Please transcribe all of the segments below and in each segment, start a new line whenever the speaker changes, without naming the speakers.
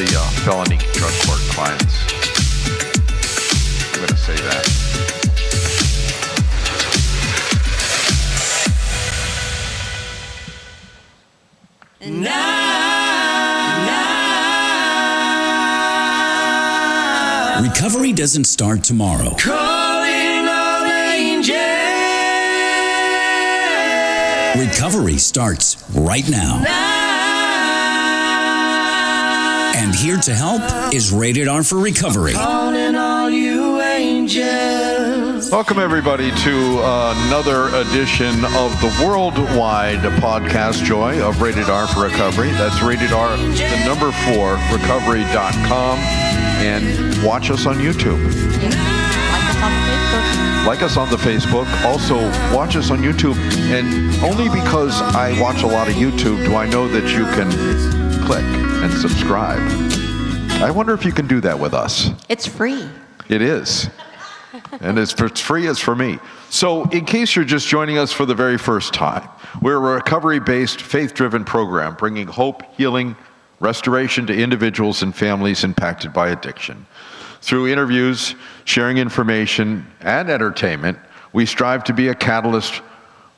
the felony drug court clients. I'm going to say that.
Recovery doesn't start tomorrow.
Calling all angels.
Recovery starts right now. And here to help is Rated R for Recovery.
Calling all you angels.
Welcome, everybody, to another edition of the worldwide podcast joy of Rated R for Recovery. That's Rated R, the number 4, recovery.com. And watch us on YouTube. Like us on the Facebook. Also, watch us on YouTube. And only because I watch a lot of YouTube do I know that you can click and subscribe. I wonder if you can do that with us.
It's free.
It is. And it's free as for me. So in case you're just joining us for the very first time, we're a recovery-based, faith-driven program bringing hope, healing, restoration to individuals and families impacted by addiction. Through interviews, sharing information, and entertainment, we strive to be a catalyst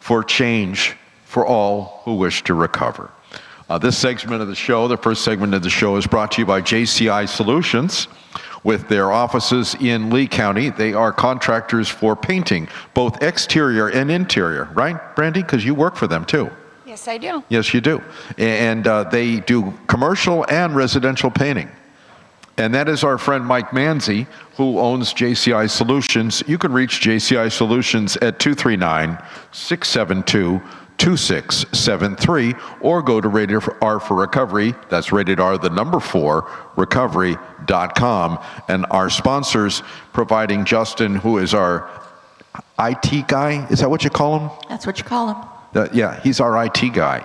for change for all who wish to recover. This segment of the show, the first segment of the show, is brought to you by JCI Solutions. With their offices in Lee County, they are contractors for painting, both exterior and interior, right, Brandy? Because you work for them too.
Yes, I do.
Yes, you do. And they do commercial and residential painting. And that is our friend Mike Manzi, who owns JCI Solutions. You can reach JCI Solutions at 239-672-2673 or go to Rated R for Recovery. That's Rated R, the number 4, recovery.com. And our sponsors providing Justin, who is our IT guy. Is that what you call him?
That's what you call them.
Yeah, he's our IT guy.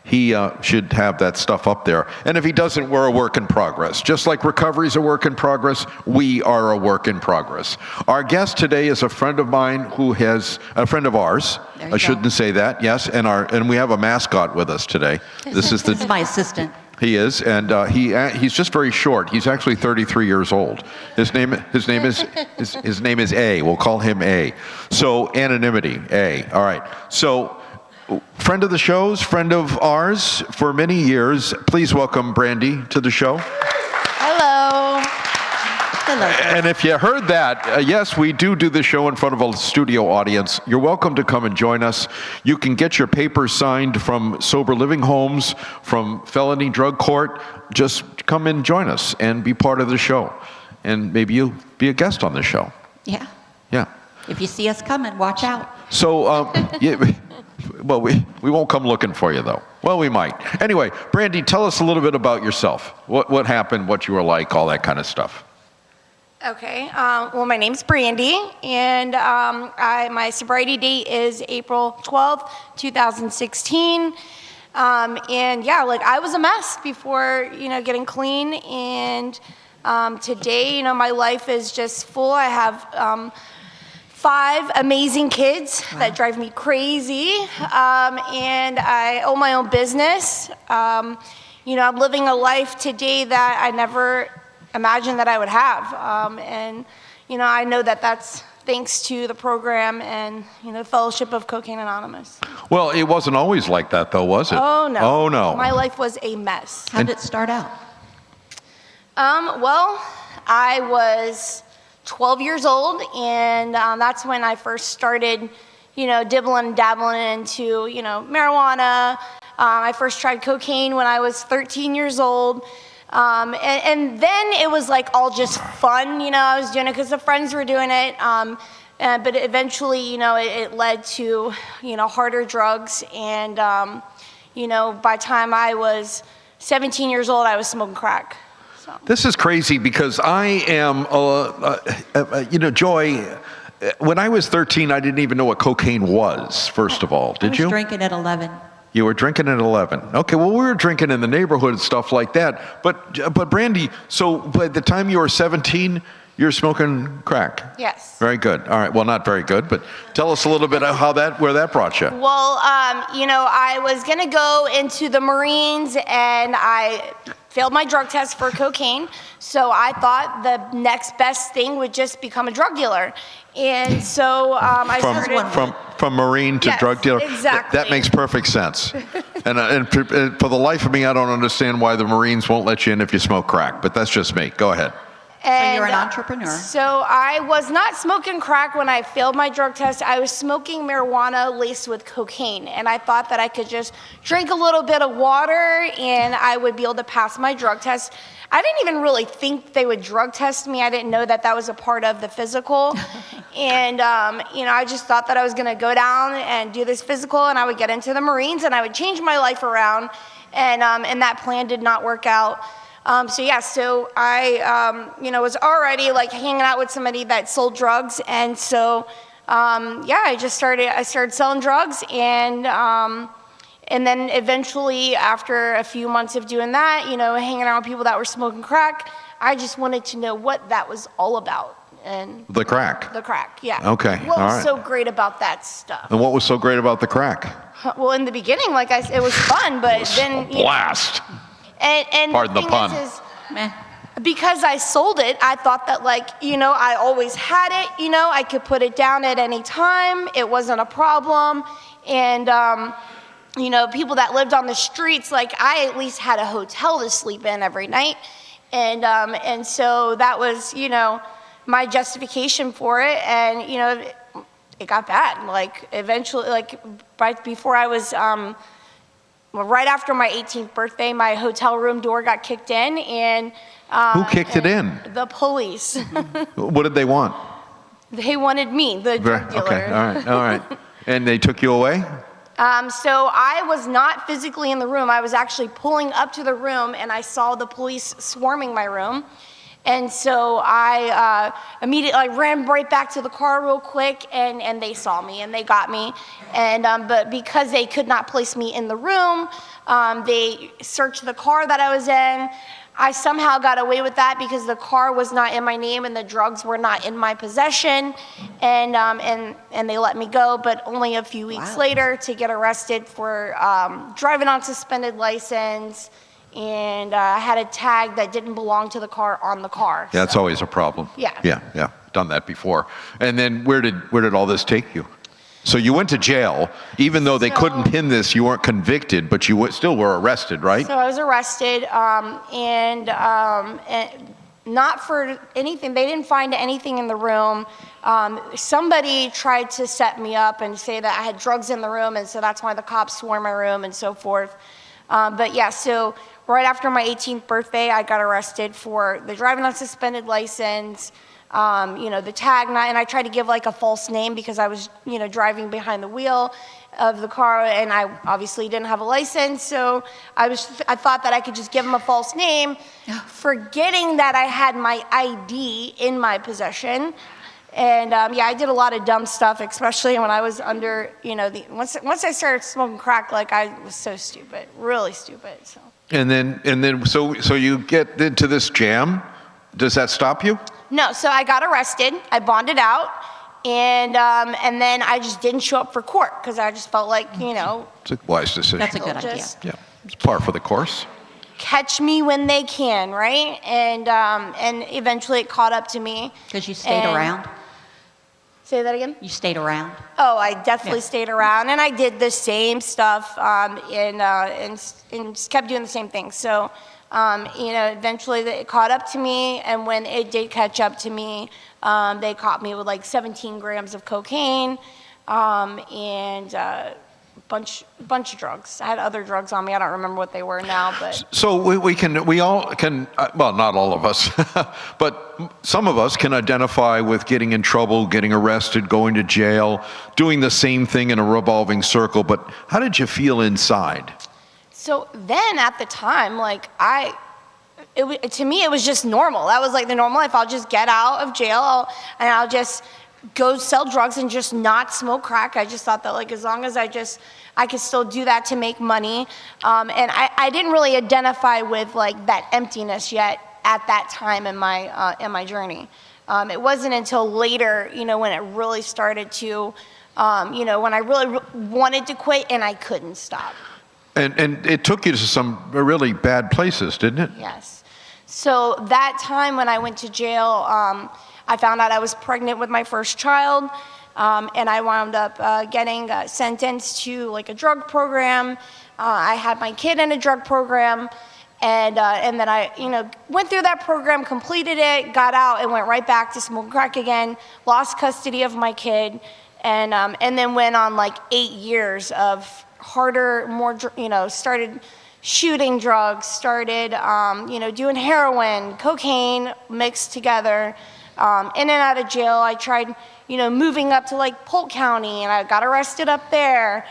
He should have that stuff up there. And if he doesn't, we're a work in progress. Just like recovery is a work in progress, we are a work in progress. Our guest today is a friend of mine who has, a friend of ours. I shouldn't say that, yes. And we have a mascot with us today. This is
my assistant.
He is, and he's just very short. He's actually 33 years old. His name is A. We'll call him A. So anonymity, A. All right. So friend of the show's, friend of ours for many years. Please welcome Brandy to the show.
Hello.
Hello.
And if you heard that, yes, we do the show in front of a studio audience. You're welcome to come and join us. You can get your papers signed from Sober Living Homes, from Felony Drug Court. Just come and join us and be part of the show. And maybe you'll be a guest on the show.
Yeah.
Yeah.
If you see us coming, watch out.
So, yeah, well, we won't come looking for you, though. Well, we might. Anyway, Brandy, tell us a little bit about yourself. What happened, what you were like, all that kind of stuff.
Okay. Well, my name's Brandy, and my sobriety date is April 12th, 2016. And yeah, like I was a mess before, getting clean. And today, my life is just full. I have 5 amazing kids that drive me crazy, and I own my own business. I'm living a life today that I never imagined that I would have, and I know that that's thanks to the program and the Fellowship of Cocaine Anonymous.
Well, it wasn't always like that, though, was it?
Oh no.
Oh no.
My life was a mess.
How did it start out?
Well, I was 12 years old, and that's when I first started, dibbling and dabbling into, marijuana. I first tried cocaine when I was 13 years old. And then it was like all just fun, I was doing it because the friends were doing it. But eventually, it led to, harder drugs. And, by the time I was 17 years old, I was smoking crack. So.
This is crazy because I am, Joy, when I was 13, I didn't even know what cocaine was, first of all. Did you?
I was drinking at 11.
You were drinking at 11. Okay, well, we were drinking in the neighborhood and stuff like that. But Brandy, so by the time you were 17, you're smoking crack?
Yes.
Very good. All right, well, not very good, but tell us a little bit of where that brought you.
Well, I was going to go into the Marines, and I failed my drug test for cocaine, so I thought the next best thing would just become a drug dealer. And so I started.
From Marine to
Yes,
drug dealer.
exactly.
That makes perfect sense. and for the life of me, I don't understand why the Marines won't let you in if you smoke crack, but that's just me. Go ahead.
So you're an
And,
entrepreneur.
So I was not smoking crack when I failed my drug test. I was smoking marijuana laced with cocaine. And I thought that I could just drink a little bit of water and I would be able to pass my drug test. I didn't even really think they would drug test me. I didn't know that that was a part of the physical. And, I just thought that I was going to go down and do this physical and I would get into the Marines and I would change my life around. And that plan did not work out. So I, was already like hanging out with somebody that sold drugs. And so, I started selling drugs and then eventually after a few months of doing that, hanging out with people that were smoking crack, I just wanted to know what that was all about. And
The crack.
the crack, yeah.
Okay,
What
all
was
right.
so great about that stuff?
And what was so great about the crack?
Well, in the beginning, like I said, it was fun, but then,
Blast.
And
Pardon the
thing
pun.
is
Meh.
because I sold it, I thought that I always had it, I could put it down at any time. It wasn't a problem. And, people that lived on the streets, I at least had a hotel to sleep in every night. And so that was, my justification for it. And, it got bad. Eventually, right before I was, right after my 18th birthday, my hotel room door got kicked in, and
Who kicked it in?
the police.
What did they want?
They wanted me, the drug dealer.
Okay, all right. And they took you away?
So I was not physically in the room. I was actually pulling up to the room, and I saw the police swarming my room. And so I immediately ran right back to the car real quick, and they saw me, and they got me. And but because they could not place me in the room, they searched the car that I was in. I somehow got away with that because the car was not in my name and the drugs were not in my possession, and they let me go. But only a few weeks later to get arrested for driving on suspended license, and I had a tag that didn't belong to the car on the car.
Yeah, that's always a problem.
Yeah.
Yeah. Done that before. And then where did all this take you? So you went to jail, even though they couldn't pin this, you weren't convicted, but you still were arrested, right?
So I was arrested, and not for anything. They didn't find anything in the room. Somebody tried to set me up and say that I had drugs in the room, and so that's why the cops swarmed my room and so forth. So right after my 18th birthday, I got arrested for the driving on suspended license, the tag, and I tried to give a false name because I was, driving behind the wheel of the car, and I obviously didn't have a license. So I thought that I could just give them a false name, forgetting that I had my ID in my possession. And I did a lot of dumb stuff, especially when I was under, once I started smoking crack, I was so stupid, really stupid. So.
And then so you get into this jam. Does that stop you?
No, so I got arrested. I bonded out, and then I just didn't show up for court because I just felt like,
It's a wise decision.
That's a good idea.
just
Yeah, it's par for the course.
catch me when they can, right? And eventually it caught up to me.
Because you stayed
And-
around.
Say that again?
You stayed around.
Oh, I definitely
Yeah.
stayed around, and I did the same stuff, and just kept doing the same thing. So, eventually it caught up to me, and when it did catch up to me, they caught me with 17 grams of cocaine, and bunch of drugs. I had other drugs on me. I don't remember what they were now, but
So we all can, well, not all of us, but some of us can identify with getting in trouble, getting arrested, going to jail, doing the same thing in a revolving circle. But how did you feel inside?
so then at the time, to me it was just normal. That was the normal life. I'll just get out of jail and I'll just go sell drugs and just not smoke crack. I just thought that as long as I could still do that to make money. And I didn't really identify with that emptiness yet at that time in my journey. It wasn't until later, when it really started to, when I really wanted to quit and I couldn't stop.
And it took you to some really bad places, didn't it?
Yes. So that time when I went to jail, I found out I was pregnant with my first child, and I wound up getting sentenced to like a drug program. I had my kid in a drug program, and then I, went through that program, completed it, got out, and went right back to smoking crack again. Lost custody of my kid, and then went on like 8 years of harder, more, started shooting drugs, started, doing heroin, cocaine mixed together. In and out of jail, I tried, moving up to like Polk County, and I got arrested up there.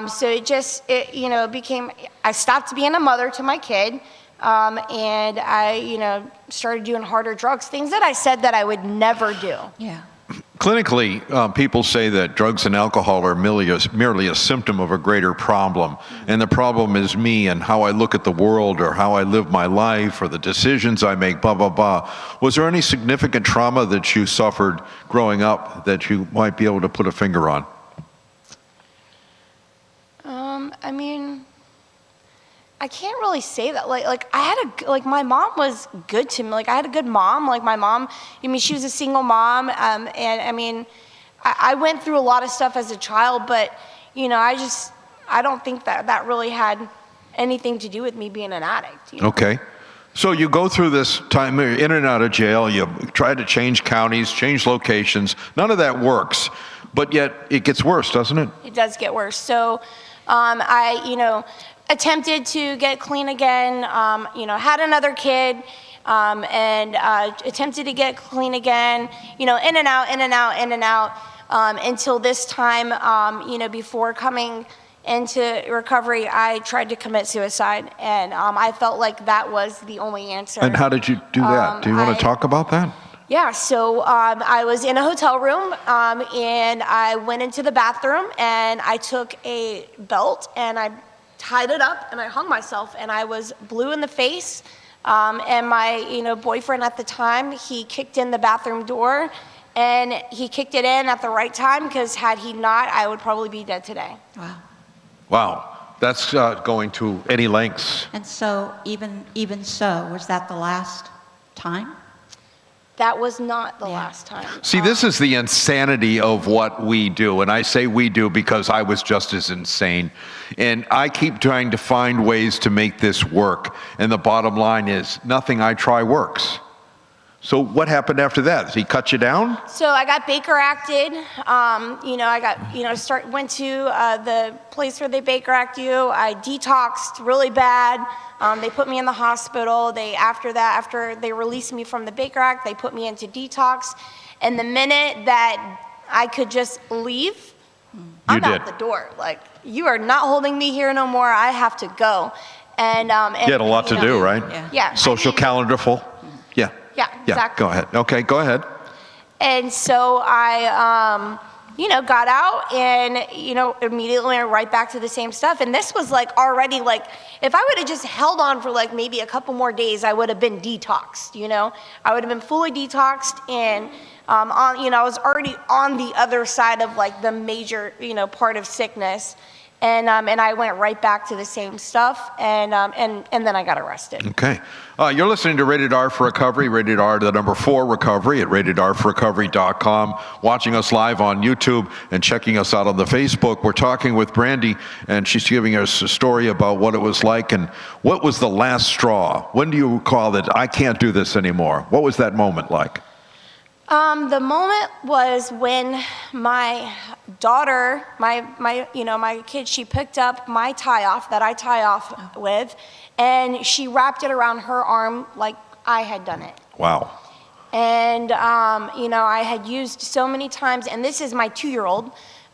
So it became, I stopped being a mother to my kid, and I, started doing harder drugs, things that I said that I would never do.
Yeah.
Clinically, people say that drugs and alcohol are merely a symptom of a greater problem. And the problem is me and how I look at the world or how I live my life or the decisions I make, blah, blah, blah. Was there any significant trauma that you suffered growing up that you might be able to put a finger on?
I mean, I can't really say that. Like I had my mom was good to me. Like I had a good mom. Like my mom, she was a single mom. And I mean, I went through a lot of stuff as a child, but, I don't think that really had anything to do with me being an addict.
Okay. So you go through this time in and out of jail, you try to change counties, change locations. None of that works, but yet it gets worse, doesn't it?
It does get worse. So I, attempted to get clean again, had another kid, and attempted to get clean again, in and out, until this time, before coming into recovery, I tried to commit suicide, and I felt like that was the only answer.
And how did you do that? Do you want to talk about that?
Yeah, so I was in a hotel room, and I went into the bathroom, and I took a belt, and I tied it up, and I hung myself, and I was blue in the face, and my boyfriend at the time, he kicked in the bathroom door, and he kicked it in at the right time, because had he not, I would probably be dead today.
Wow.
Wow, that's going to any lengths.
And so even so, was that the last time?
That was not the last time.
See, this is the insanity of what we do. And I say we do because I was just as insane. And I keep trying to find ways to make this work. And the bottom line is nothing I try works. So what happened after that? Did he cut you down?
So I got Baker acted. I got, went to the place where they Baker Act you. I detoxed really bad. They put me in the hospital. After they released me from the Baker Act, they put me into detox. And the minute that I could just leave, I'm out the door. Like, you are not holding me here no more. I have to go. And
you had a lot to do, right?
Yeah.
Social calendar full? Yeah.
Yeah, exactly.
Go ahead. Okay, go ahead.
And so I, got out and, immediately went right back to the same stuff. And this was like already like, if I would have just held on for like maybe a couple more days, I would have been detoxed, I would have been fully detoxed and, I was already on the other side of like the major, part of sickness. And I went right back to the same stuff, and then I got arrested.
Okay. You're listening to Rated R for Recovery, Rated R, the number 4 Recovery at ratedrforrecovery.com. Watching us live on YouTube and checking us out on the Facebook. We're talking with Brandy, and she's giving us a story about what it was like and what was the last straw. When do you recall that I can't do this anymore? What was that moment like?
The moment was when my daughter, my kid, she picked up my tie-off that I tie off with, and she wrapped it around her arm like I had done it.
Wow.
And, I had used so many times, and this is my 2-year-old,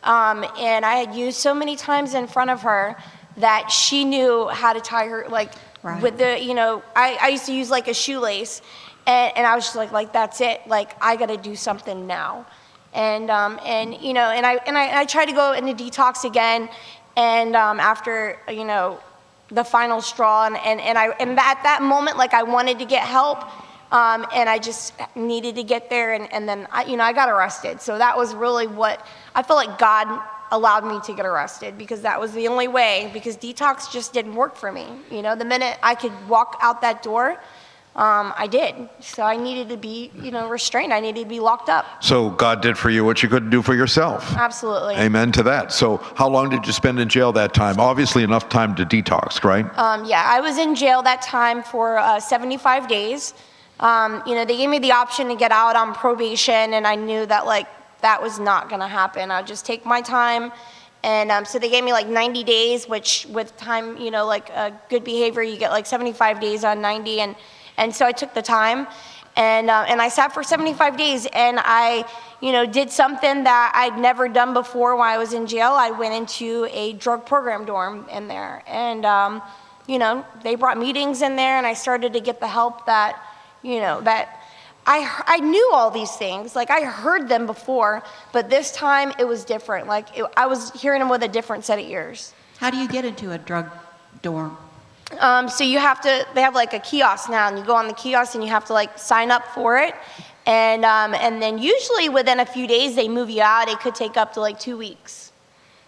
and I had used so many times in front of her that she knew how to tie her, like,
right.
With the, I used to use like a shoelace. And I was just like, that's it. Like, I got to do something now. And I tried to go into detox again. And after, the final straw, and at that moment, like, I wanted to get help. And I just needed to get there. And then, I got arrested. So that was really what I felt like God allowed me to get arrested, because that was the only way, because detox just didn't work for me. You know, the minute I could walk out that door, I did. So I needed to be, restrained. I needed to be locked up.
So God did for you what you couldn't do for yourself.
Absolutely.
Amen to that. So how long did you spend in jail that time? Obviously enough time to detox, right?
Yeah, I was in jail that time for 75 days. They gave me the option to get out on probation, and I knew that that was not going to happen. I'd just take my time. And so they gave me 90 days, which with time, good behavior, you get 75 days on 90. And so I took the time, and I sat for 75 days, and I, did something that I'd never done before when I was in jail. I went into a drug program dorm in there, and, they brought meetings in there, and I started to get the help that, that I knew all these things. I heard them before, but this time it was different. I was hearing them with a different set of ears.
How do you get into a drug dorm?
So they have a kiosk now, and you go on the kiosk and you have to sign up for it. And then usually within a few days they move you out. It could take up to 2 weeks.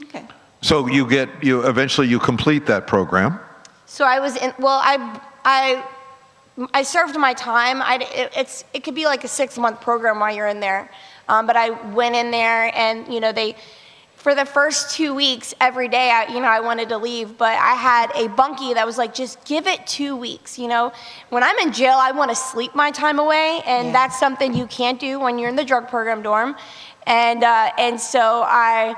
Okay.
So you eventually you complete that program.
So I was in, I served my time. It could be a 6-month program while you're in there. But I went in there, and, for the first 2 weeks, every day, I wanted to leave, but I had a bunkie that was just give it 2 weeks. When I'm in jail, I want to sleep my time away, and that's something you can't do when you're in the drug program dorm. And so I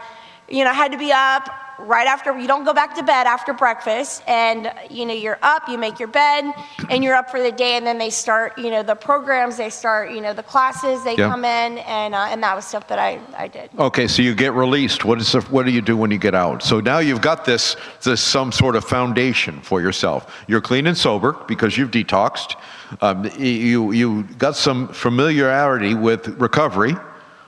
had to be up right after. You don't go back to bed after breakfast, and you're up, you make your bed, and you're up for the day. And then they start the programs, they start the classes, they come in, and that was stuff that I did.
Okay, so you get released. What do you do when you get out? So now you've got this some sort of foundation for yourself. You're clean and sober because you've detoxed. You got some familiarity with recovery.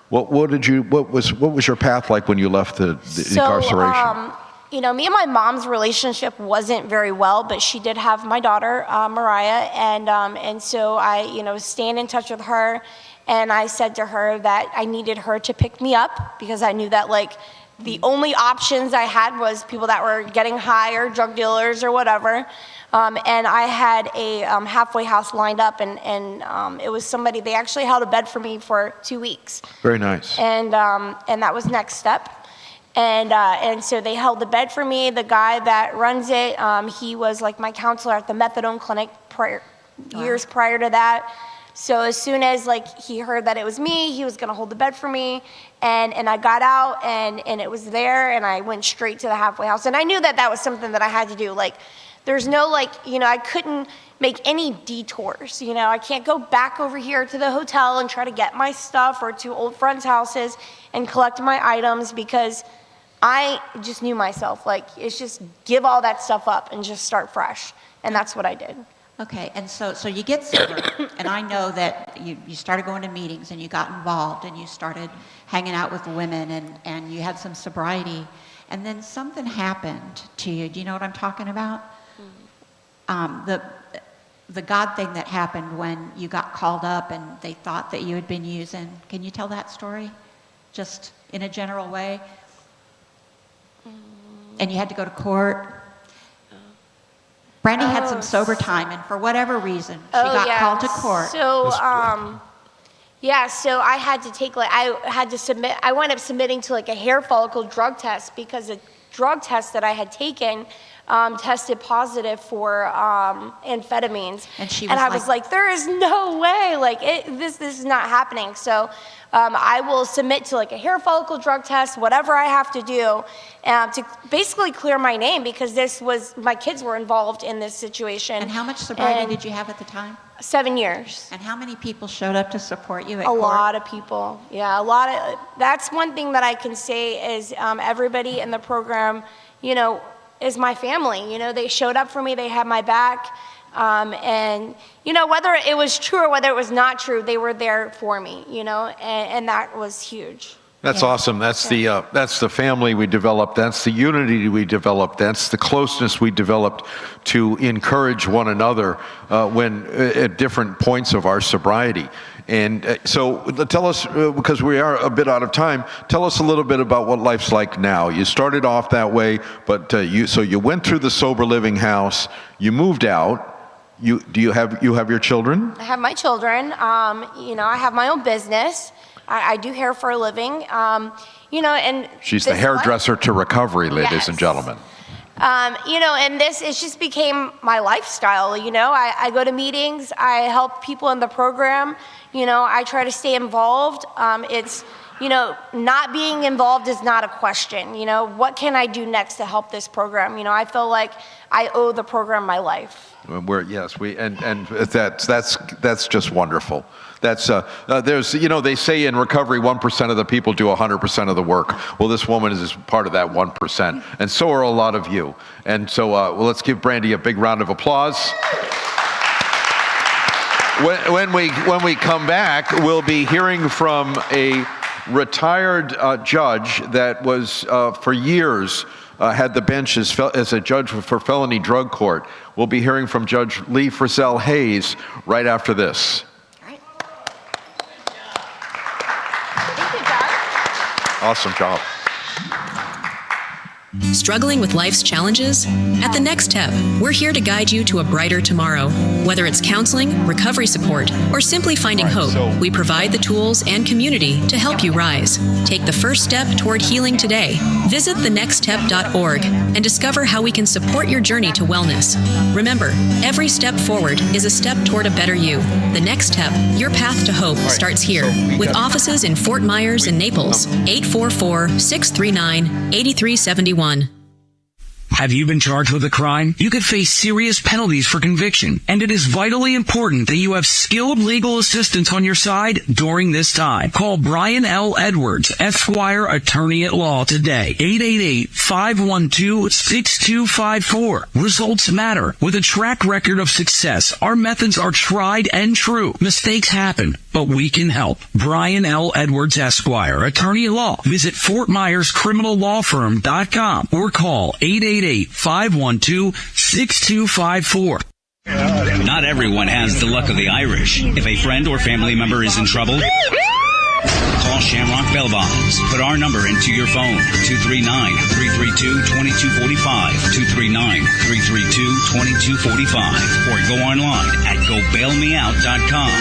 What was your path like when you left the incarceration?
Me and my mom's relationship wasn't very well, but she did have my daughter, Mariah, and so I, was staying in touch with her, and I said to her that I needed her to pick me up, because I knew that the only options I had was people that were getting high or drug dealers or whatever. And I had a halfway house lined up, and it was somebody, they actually held a bed for me for 2 weeks.
Very nice.
And that was next step. And so they held the bed for me. The guy that runs it, he was my counselor at the methadone clinic years prior to that. So as soon as he heard that it was me, he was gonna hold the bed for me, and I got out, and it was there, and I went straight to the halfway house. And I knew that was something that I had to do. There's no I couldn't make any detours. I can't go back over here to the hotel and try to get my stuff, or to old friends' houses and collect my items, because I just knew myself. It's just give all that stuff up and just start fresh. And that's what I did.
Okay, and so you get sober, and I know that you started going to meetings, and you got involved, and you started hanging out with women, and you had some sobriety, and then something happened to you. Do you know what I'm talking about? The God thing that happened when you got called up and they thought that you had been using. Can you tell that story, just in a general way? And you had to go to court. Brandy had some sober time, and for whatever reason, she got called to court.
So, so I had to take, I wound up submitting to a hair follicle drug test, because a drug test that I had taken tested positive for amphetamines. And I was like, there is no way, this is not happening. So I will submit to a hair follicle drug test, whatever I have to do, to basically clear my name, because my kids were involved in this situation.
And how much sobriety did you have at the time?
7 years.
And how many people showed up to support you at court?
A lot of people. Yeah, a lot of. That's one thing that I can say is everybody in the program, is my family. They showed up for me. They had my back. And whether it was true or whether it was not true, they were there for me. And that was huge.
That's awesome. That's the family we developed. That's the unity we developed. That's the closeness we developed to encourage one another when at different points of our sobriety. And so tell us, because we are a bit out of time, tell us a little bit about what life's like now. You started off that way, but you went through the sober living house, you moved out. You have your children?
I have my children. I have my own business. I do hair for a living. And
she's the hairdresser to recovery, ladies and gentlemen.
And it just became my lifestyle. I go to meetings. I help people in the program. I try to stay involved. Not being involved is not a question. What can I do next to help this program? I feel like I owe the program my life. That's just wonderful.
That's they say in recovery 1% of the people do 100% of the work. Well, this woman is part of that 1%, and so are a lot of you. And so, let's give Brandy a big round of applause. When we come back, we'll be hearing from a retired judge that was for years had the bench as a judge for felony drug court. We'll be hearing from Judge Lee Frizzell Hayes right after this. Awesome job.
Struggling with life's challenges? At The Next Step, we're here to guide you to a brighter tomorrow. Whether it's counseling, recovery support, or simply finding hope, we provide the tools and community to help you rise. Take the first step toward healing today. Visit thenextstep.org and discover how we can support your journey to wellness. Remember, every step forward is a step toward a better you. The Next Step, your path to hope, starts here. With offices in Fort Myers and Naples, 844-639-8371.
Have you been charged with a crime? You could face serious penalties for conviction, and it is vitally important that you have skilled legal assistance on your side during this time. Call Brian L. Edwards, Esquire, Attorney at Law today. 888-512-6254. Results matter. With a track record of success, our methods are tried and true. Mistakes happen, but we can help. Brian L. Edwards, Esquire, Attorney at Law. Visit FortMyersCriminalLawFirm.com or call 888-512-6254.
Not everyone has the luck of the Irish. If a friend or family member is in trouble, call Shamrock Bail Bonds. Put our number into your phone, 239-332-2245, 239-332-2245, or go online at gobailmeout.com.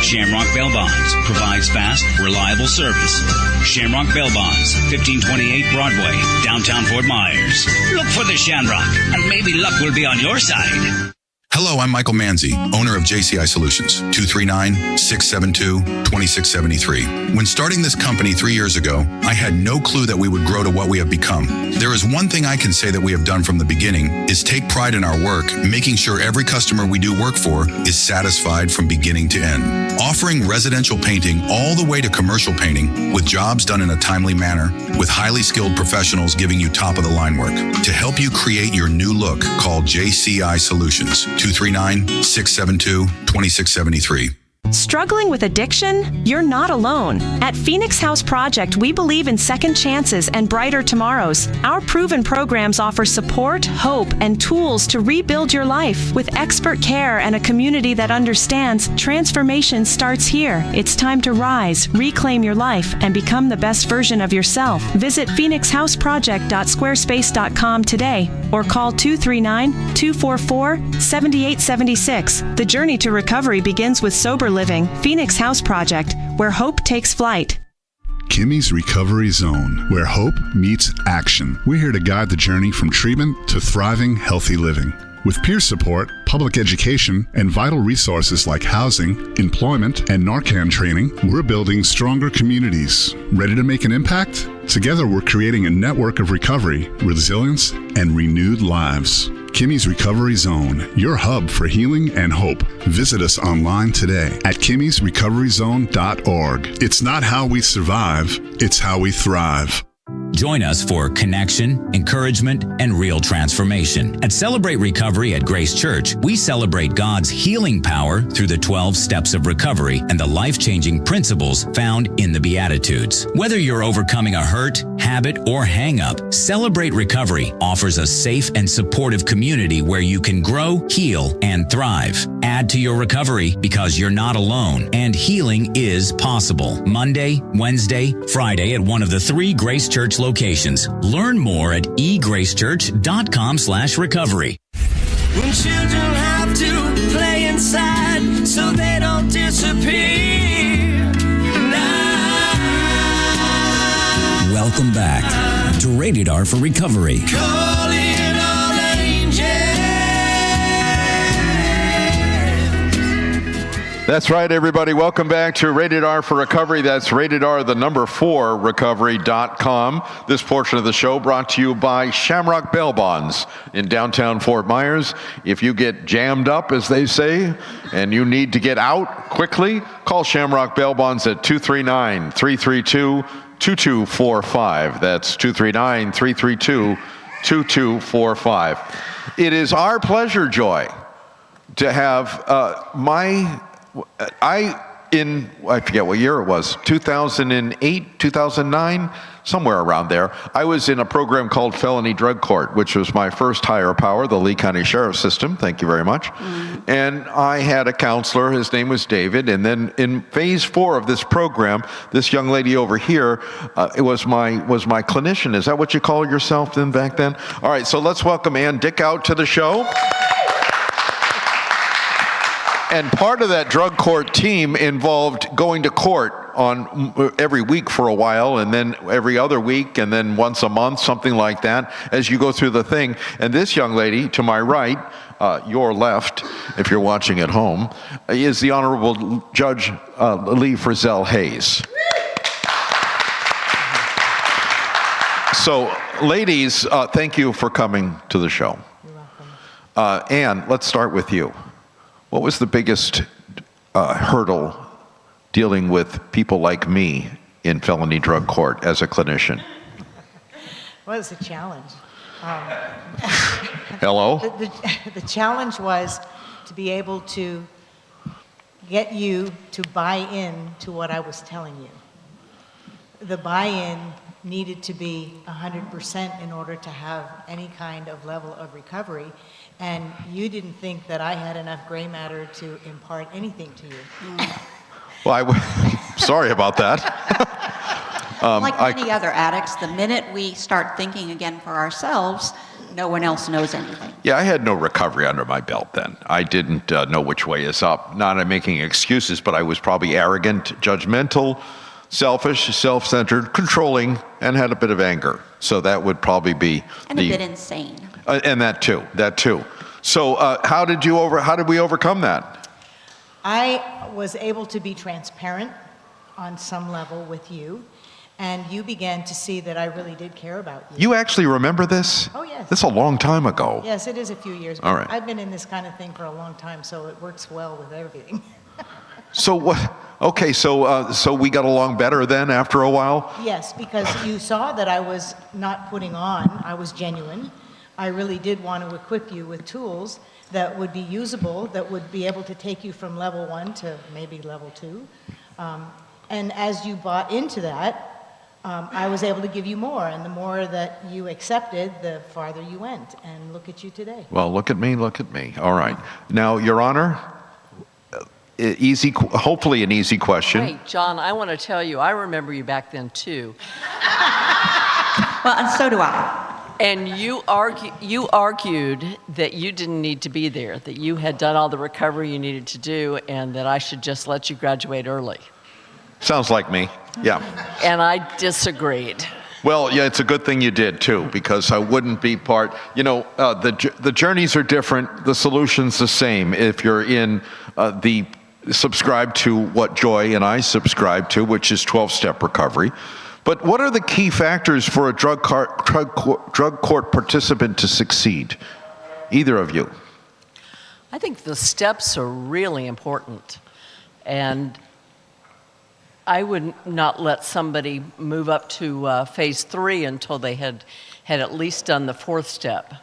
Shamrock Bail Bonds provides fast, reliable service. Shamrock Bail Bonds, 1528 Broadway, downtown Fort Myers. Look for the Shamrock, and maybe luck will be on your side.
Hello, I'm Michael Manzi, owner of JCI Solutions, 239-672-2673. When starting this company 3 years ago, I had no clue that we would grow to what we have become. There is one thing I can say that we have done from the beginning is take pride in our work, making sure every customer we do work for is satisfied from beginning to end. Offering residential painting all the way to commercial painting with jobs done in a timely manner, with highly skilled professionals giving you top-of-the-line work. To help you create your new look, call JCI Solutions, 239-672-2673.
Struggling with addiction? You're not alone. At Phoenix House Project, we believe in second chances and brighter tomorrows. Our proven programs offer support, hope, and tools to rebuild your life. With expert care and a community that understands, transformation starts here. It's time to rise, reclaim your life, and become the best version of yourself. Visit phoenixhouseproject.squarespace.com today or call 239-244-7876. The journey to recovery begins with sober living. Phoenix House Project, where hope takes flight.
Kimmy's Recovery Zone, where hope meets action. We're here to guide the journey from treatment to thriving, healthy living. With peer support, public education, and vital resources like housing, employment, and Narcan training, we're building stronger communities. Ready to make an impact? Together, we're creating a network of recovery, resilience, and renewed lives. Kimmy's Recovery Zone, your hub for healing and hope. Visit us online today at kimmysrecoveryzone.org. It's not how we survive, it's how we thrive.
Join us for connection, encouragement, and real transformation. At Celebrate Recovery at Grace Church, we celebrate God's healing power through the 12 steps of recovery and the life-changing principles found in the Beatitudes. Whether you're overcoming a hurt, habit, or hang-up, Celebrate Recovery offers a safe and supportive community where you can grow, heal, and thrive. Add Add to your recovery because you're not alone and healing is possible. Monday, Wednesday, Friday at one of the 3 Grace Church locations. Learn more at egracechurch.com/recovery.
When children have to play inside so they don't disappear.
Welcome back to Rated R for Recovery.
Calling all angels.
That's right, everybody. Welcome back to Rated R for Recovery. That's Rated R, the number 4, recovery.com. This portion of the show brought to you by Shamrock Bail Bonds in downtown Fort Myers. If you get jammed up, as they say, and you need to get out quickly, call Shamrock Bail Bonds at 239-332-2245. That's 239-332-2245. It is our pleasure, Joy, to have I forget what year it was, 2008, 2009, somewhere around there. I was in a program called Felony Drug Court, which was my first higher power, the Lee County Sheriff's System. Thank you very much. And I had a counselor. His name was David. And then in phase 4 of this program, this young lady over here was my clinician. Is that what you called yourself then back then? All right, so let's welcome Ann Dickout to the show. And part of that drug court team involved going to court on every week for a while, and then every other week, and then once a month, something like that, as you go through the thing. And this young lady to my right, your left, if you're watching at home, is the Honorable Judge Lee Frizzell Hayes. So, ladies, thank you for coming to the show.
You're welcome.
Ann, let's start with you. What was the biggest hurdle dealing with people like me in felony drug court as a clinician?
Well, it's a challenge.
Hello?
The challenge was to be able to get you to buy in to what I was telling you. The buy-in needed to be 100% in order to have any kind of level of recovery. And you didn't think that I had enough gray matter to impart anything to you.
Well, sorry about that.
Like many other addicts, the minute we start thinking again for ourselves, no one else knows anything.
Yeah, I had no recovery under my belt then. I didn't know which way is up. Not I'm making excuses, but I was probably arrogant, judgmental, selfish, self-centered, controlling, and had a bit of anger. So that would probably be
and a bit insane.
And that too. So how did we overcome that?
I was able to be transparent on some level with you, and you began to see that I really did care about you.
You actually remember this?
Oh, yes.
This is a long time ago.
Yes, it is a few years.
All right.
I've been in this kind of thing for a long time, so it works well with everything.
So what? Okay, so we got along better then after a while?
Yes, because you saw that I was not putting on, I was genuine. I really did want to equip you with tools that would be usable, that would be able to take you from level 1 to maybe level 2. And as you bought into that, I was able to give you more, and the more that you accepted, the farther you went. And look at you today.
Well, look at me. All right. Now, Your Honor, hopefully an easy question.
Hey, John, I want to tell you, I remember you back then too.
Well, and so do I.
And you argued that you didn't need to be there, that you had done all the recovery you needed to do, and that I should just let you graduate early.
Sounds like me. Yeah.
And I disagreed.
Well, yeah, it's a good thing you did too, because I wouldn't be part. You know, the journeys are different. The solution's the same. If you're in subscribe to what Joy and I subscribe to, which is 12-step recovery. But what are the key factors for a drug court participant to succeed? Either of you.
I think the steps are really important. And I would not let somebody move up to phase 3 until they had at least done the 4th step.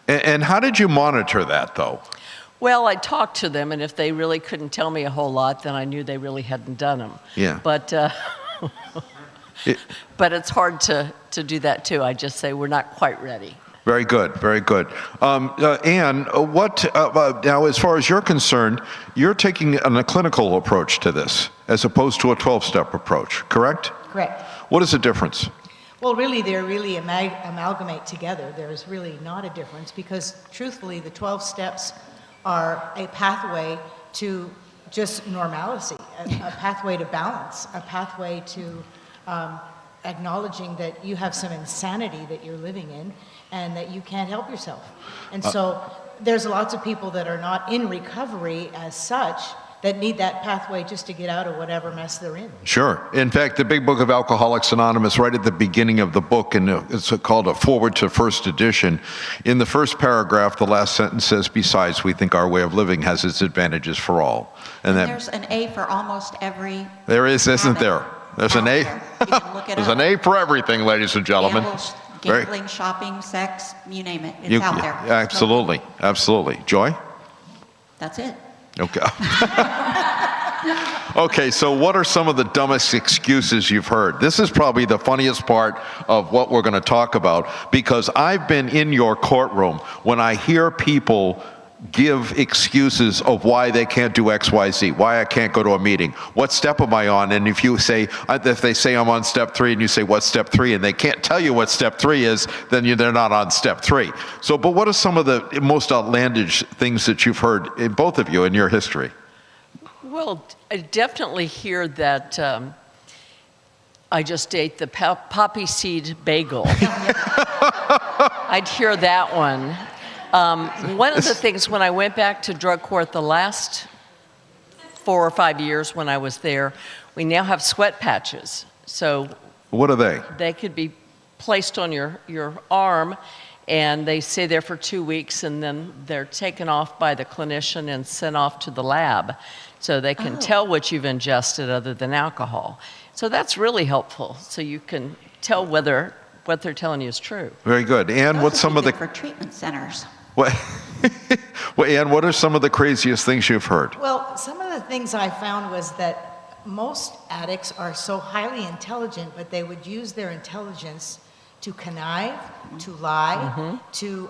And how did you monitor that, though?
Well, I talked to them, and if they really couldn't tell me a whole lot, then I knew they really hadn't done them.
Yeah.
But but it's hard to do that too. I just say we're not quite ready.
Very good, very good. Anne, now as far as you're concerned, you're taking a clinical approach to this as opposed to a 12-step approach, correct?
Correct.
What is the difference?
Well, really, they're really amalgamate together. There's really not a difference because, truthfully, the 12 steps are a pathway to just normalcy, a pathway to balance, a pathway to acknowledging that you have some insanity that you're living in and that you can't help yourself. And so there's lots of people that are not in recovery as such that need that pathway just to get out of whatever mess they're in.
Sure. In fact, the Big Book of Alcoholics Anonymous, right at the beginning of the book, and it's called a foreword to first edition, in the first paragraph, the last sentence says, besides, we think our way of living has its advantages for all. And then
There's an A for almost every.
there is, isn't
habit
there? There's an
out
A.
there. You can look it
There's
up.
an A for everything, ladies and gentlemen.
Gambling, shopping, sex, you name it. It's
You-
out there.
Absolutely, absolutely. Joy?
That's it.
Okay. Okay, so what are some of the dumbest excuses you've heard? This is probably the funniest part of what we're going to talk about, because I've been in your courtroom when I hear people give excuses of why they can't do X, Y, Z, why I can't go to a meeting. What step am I on? And if they say I'm on step 3 and you say, what's step 3? And they can't tell you what step 3 is, then they're not on step 3. So, but what are some of the most outlandish things that you've heard, in both of you, in your history?
Well, I definitely hear that I just ate the poppy seed bagel. I'd hear that one. One of the things, when I went back to drug court the last 4 or 5 years when I was there, we now have sweat patches. So
What are they?
they could be placed on your arm, and they stay there for 2 weeks, and then they're taken off by the clinician and sent off to the lab so they can tell what you've ingested other than alcohol. So that's really helpful, so you can tell whether what they're telling you is true.
Very good. And
Those
what's
would
some
be
of the...
good for treatment centers.
Well, Ann, what are some of the craziest things you've heard?
Well, some of the things I found was that most addicts are so highly intelligent, but they would use their intelligence to connive, to lie, to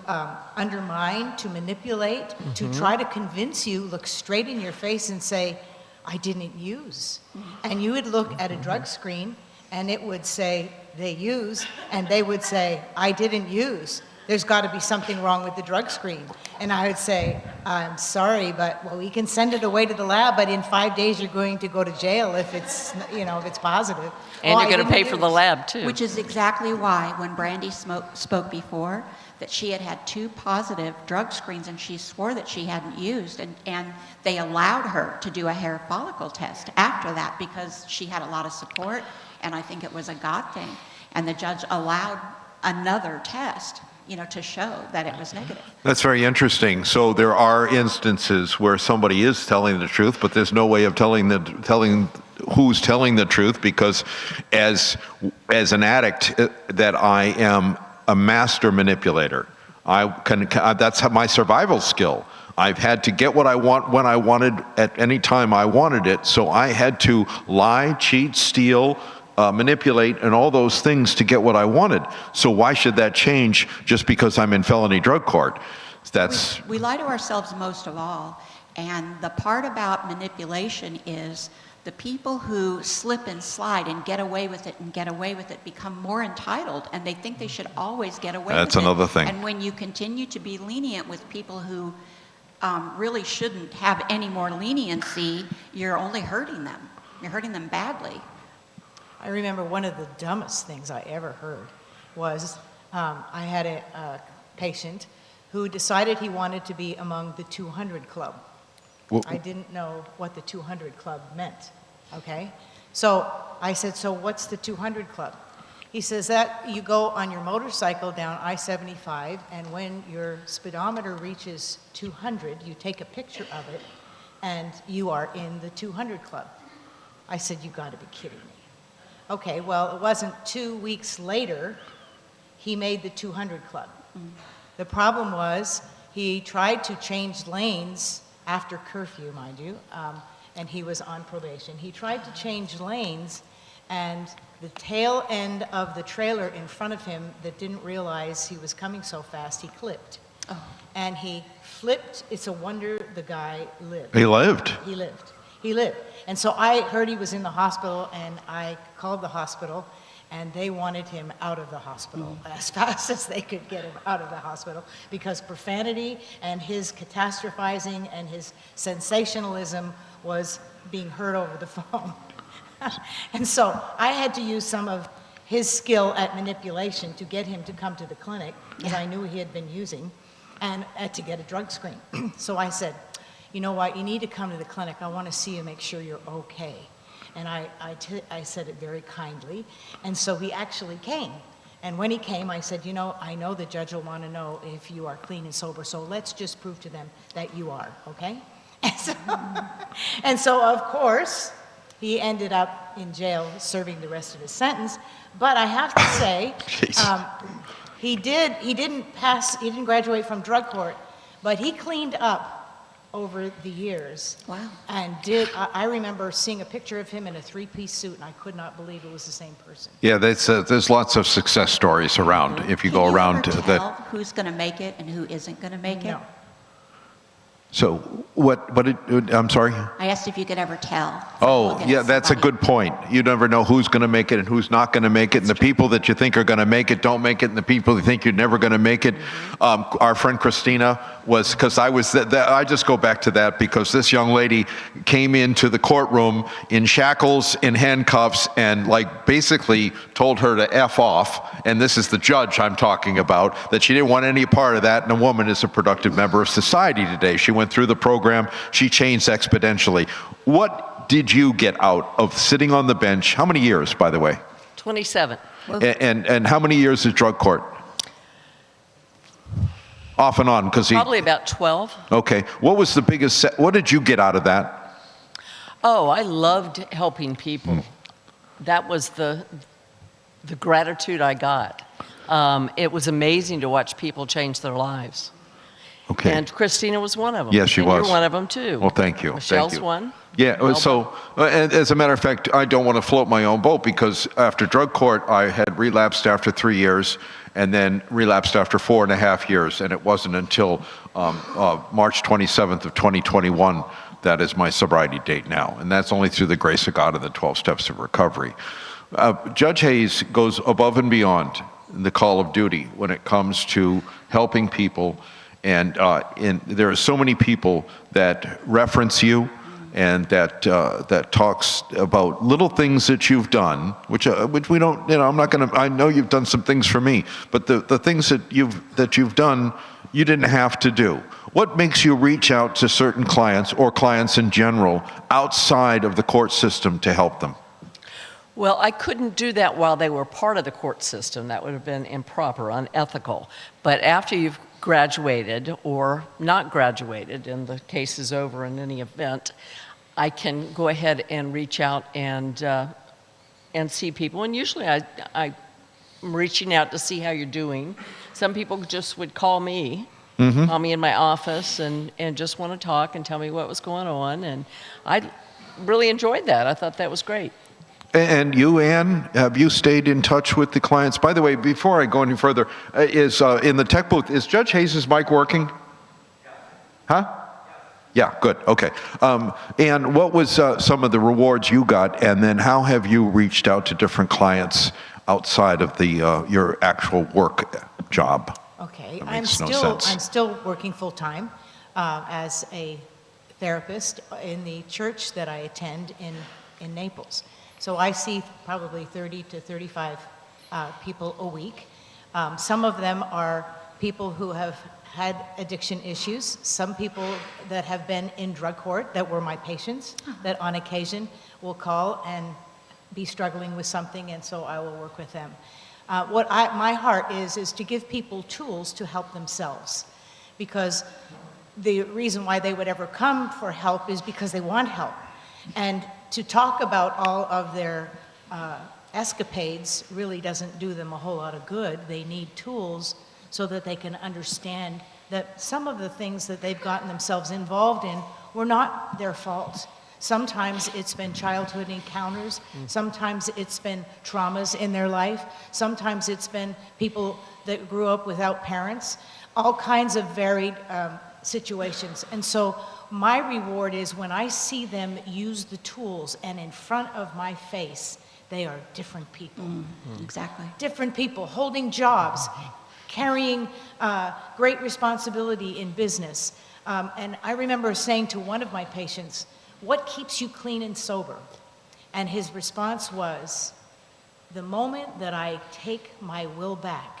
undermine, to manipulate, to try to convince you, look straight in your face and say, I didn't use. And you would look at a drug screen and it would say, they use, and they would say, I didn't use. There's got to be something wrong with the drug screen. And I would say, I'm sorry, but well, we can send it away to the lab, but in 5 days you're going to go to jail if it's, if it's positive.
And
Oh,
you're
I
going to
didn't
pay for the
use.
lab, too.
Which is exactly why when Brandy spoke before, that she had 2 positive drug screens and she swore that she hadn't used, and they allowed her to do a hair follicle test after that because she had a lot of support, and I think it was a God thing. And the judge allowed another test, to show that it was negative.
That's very interesting. So there are instances where somebody is telling the truth, but there's no way of telling who's telling the truth, because as an addict, that I am a master manipulator. That's my survival skill. I've had to get what I want when I wanted at any time I wanted it. So I had to lie, cheat, steal, manipulate, and all those things to get what I wanted. So why should that change just because I'm in felony drug court?
We lie to ourselves most of all, and the part about manipulation is the people who slip and slide and get away with it become more entitled, and they think they should always get away with it.
That's another thing.
And when you continue to be lenient with people who really shouldn't have any more leniency, you're only hurting them. You're hurting them badly.
I remember one of the dumbest things I ever heard was I had a patient who decided he wanted to be among the 200 Club. I didn't know what the 200 Club meant, okay? So I said, so what's the 200 Club? He says that you go on your motorcycle down I-75, and when your speedometer reaches 200, you take a picture of it, and you are in the 200 Club. I said, you gotta be kidding me. Okay, well, it wasn't 2 weeks later, he made the 200 Club. The problem was he tried to change lanes after curfew, mind you, and he was on probation. He tried to change lanes, and the tail end of the trailer in front of him that didn't realize he was coming so fast, he clipped. And he flipped. It's a wonder the guy lived.
He lived.
He lived. He lived. And so I heard he was in the hospital, and I called the hospital, and they wanted him out of the hospital as fast as they could get him out of the hospital, because profanity and his catastrophizing and his sensationalism was being heard over the phone. And so I had to use some of his skill at manipulation to get him to come to the clinic, because I knew he had been using, and to get a drug screen. So I said, you know what, you need to come to the clinic. I want to see you, make sure you're okay. And I said it very kindly. And so he actually came. And when he came, I said, you know, I know the judge will want to know if you are clean and sober, so let's just prove to them that you are, okay? And so of course, he ended up in jail serving the rest of his sentence. But I have to say, he didn't graduate from drug court, but he cleaned up over the years.
Wow.
And I remember seeing a picture of him in a three-piece suit, and I could not believe it was the same person.
Yeah, there's lots of success stories around if you go around
Can you ever
that.
tell who's going to make it and who isn't going to make it?
No.
So I'm sorry?
I asked if you could ever tell.
Oh,
Looking
yeah,
at
that's a
somebody.
good point. You never know who's going to make it and who's not going to make it, and the people that you think are going to make it don't make it, and the people you think you're never going to make it. Our friend Christina was, because I just go back to that because this young lady came into the courtroom in shackles, in handcuffs, and like basically told her to F off, and this is the judge I'm talking about, that she didn't want any part of that, and a woman is a productive member of society today. She went through the program, she changed exponentially. What did you get out of sitting on the bench? How many years, by the way?
27.
And how many years is drug court? Off and on, because
Probably about 12.
Okay. What was the biggest? What did you get out of that?
Oh, I loved helping people. That was the gratitude I got. It was amazing to watch people change their lives.
Okay.
And Christina was one of them.
Yes, she
and
was.
You're one of them too.
Well, thank you.
Michelle's
Thank you.
one.
Yeah. So, and as a matter of fact, I don't want to float my own boat because after drug court, I had relapsed after 3 years, and then relapsed after 4.5 years, and it wasn't until March 27th of 2021 that is my sobriety date now, and that's only through the grace of God and the 12 steps of recovery. Judge Hayes goes above and beyond the call of duty when it comes to helping people. And there are so many people that reference you and that talks about little things that you've done, which we don't, I'm not going to, I know you've done some things for me, but the things that you've done, you didn't have to do. What makes you reach out to certain clients or clients in general outside of the court system to help them?
Well, I couldn't do that while they were part of the court system. That would have been improper, unethical. But after you've graduated or not graduated, and the case is over in any event, I can go ahead and reach out and see people. And usually I'm reaching out to see how you're doing. Some people just would call me, call me in my office and just want to talk and tell me what was going on. And I really enjoyed that. I thought that was great.
And you, Ann, have you stayed in touch with the clients? By the way, before I go any further, is in the tech booth, is Judge Hayes' mic working? Huh? Yeah, good, okay. And what was some of the rewards you got, and then how have you reached out to different clients outside of your actual work job?
Okay,
That
I'm
makes no sense.
still working full-time as a therapist in the church that I attend in Naples. So I see probably 30 to 35 people a week. Some of them are people who have had addiction issues, some people that have been in drug court that were my patients, that on occasion will call and be struggling with something, and so I will work with them. My heart is to give people tools to help themselves, because the reason why they would ever come for help is because they want help. And to talk about all of their escapades really doesn't do them a whole lot of good. They need tools so that they can understand that some of the things that they've gotten themselves involved in were not their fault. Sometimes it's been childhood encounters. Sometimes it's been traumas in their life. Sometimes it's been people that grew up without parents. All kinds of varied situations. And so my reward is when I see them use the tools and in front of my face, they are different people.
Exactly.
Different people holding jobs, carrying great responsibility in business. And I remember saying to one of my patients, "What keeps you clean and sober?" And his response was, "The moment that I take my will back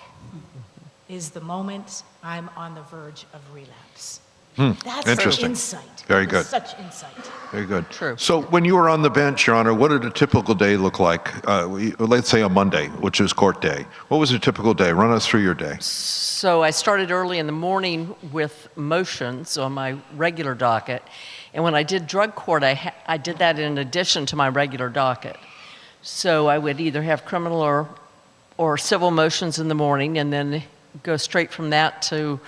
is the moment I'm on the verge of relapse." That's
Interesting.
insight.
Very good.
Such insight.
Very good.
True.
So when you were on the bench, Your Honor, what did a typical day look like? Let's say a Monday, which is court day. What was a typical day? Run us through your day.
So I started early in the morning with motions on my regular docket. And when I did drug court, I did that in addition to my regular docket. So I would either have criminal or civil motions in the morning and then go straight from that to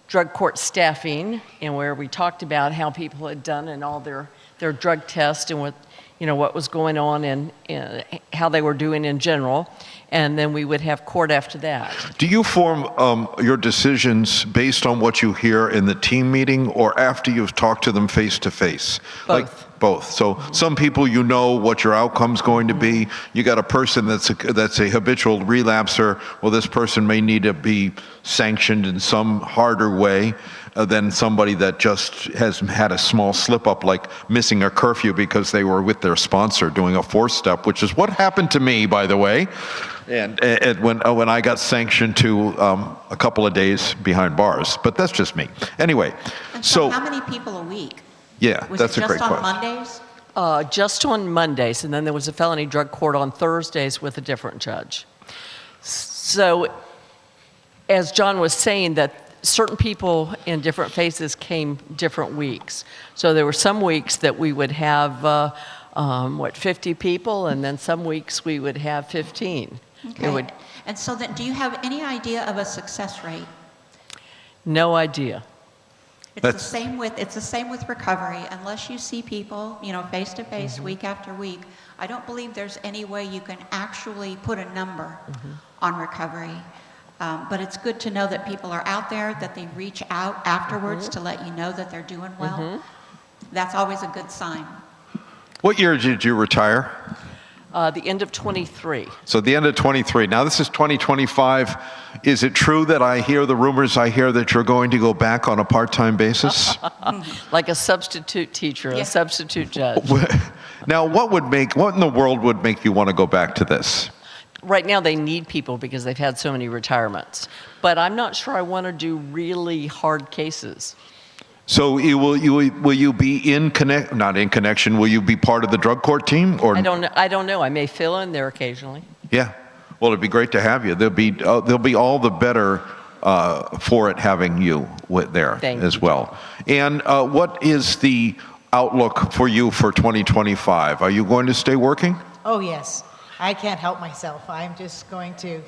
drug court staffing, and where we talked about how people had done and all their drug tests and what was going on and how they were doing in general. And then we would have court after that.
Do you form your decisions based on what you hear in the team meeting or after you've talked to them face to face?
Both.
Both. So some people, you know what your outcome's going to be. You got a person that's a habitual relapser. Well, this person may need to be sanctioned in some harder way than somebody that just has had a small slip up, like missing a curfew because they were with their sponsor doing a 4-step, which is what happened to me, by the way. And when I got sanctioned to a couple of days behind bars, but that's just me. Anyway,
And so how many people a week?
Yeah,
Was
that's
it
a great
just on
question.
Mondays?
Just on Mondays, and then there was a felony drug court on Thursdays with a different judge. So, as John was saying, that certain people in different phases came different weeks. So there were some weeks that we would have, 50 people, and then some weeks we would have 15.
Okay. And so then, do you have any idea of a success rate?
No idea.
It's the same with recovery. Unless you see people, face to face, week after week, I don't believe there's any way you can actually put a number on recovery. But it's good to know that people are out there, that they reach out afterwards to let you know that they're doing well. That's always a good sign.
What year did you retire?
The end of 23.
So the end of 23. Now this is 2025. Is it true that I hear the rumors I hear that you're going to go back on a part-time basis?
Like a substitute teacher, a substitute judge.
Now, what in the world would make you want to go back to this?
Right now they need people because they've had so many retirements. But I'm not sure I want to do really hard cases.
So will you be not in connection, will you be part of the drug court team? Or
I don't know. I may fill in there occasionally.
Yeah. Well, it'd be great to have you. They'll be all the better for it having you there as well. And what is the outlook for you for 2025? Are you going to stay working?
Oh, yes. I can't help myself. I'm just going to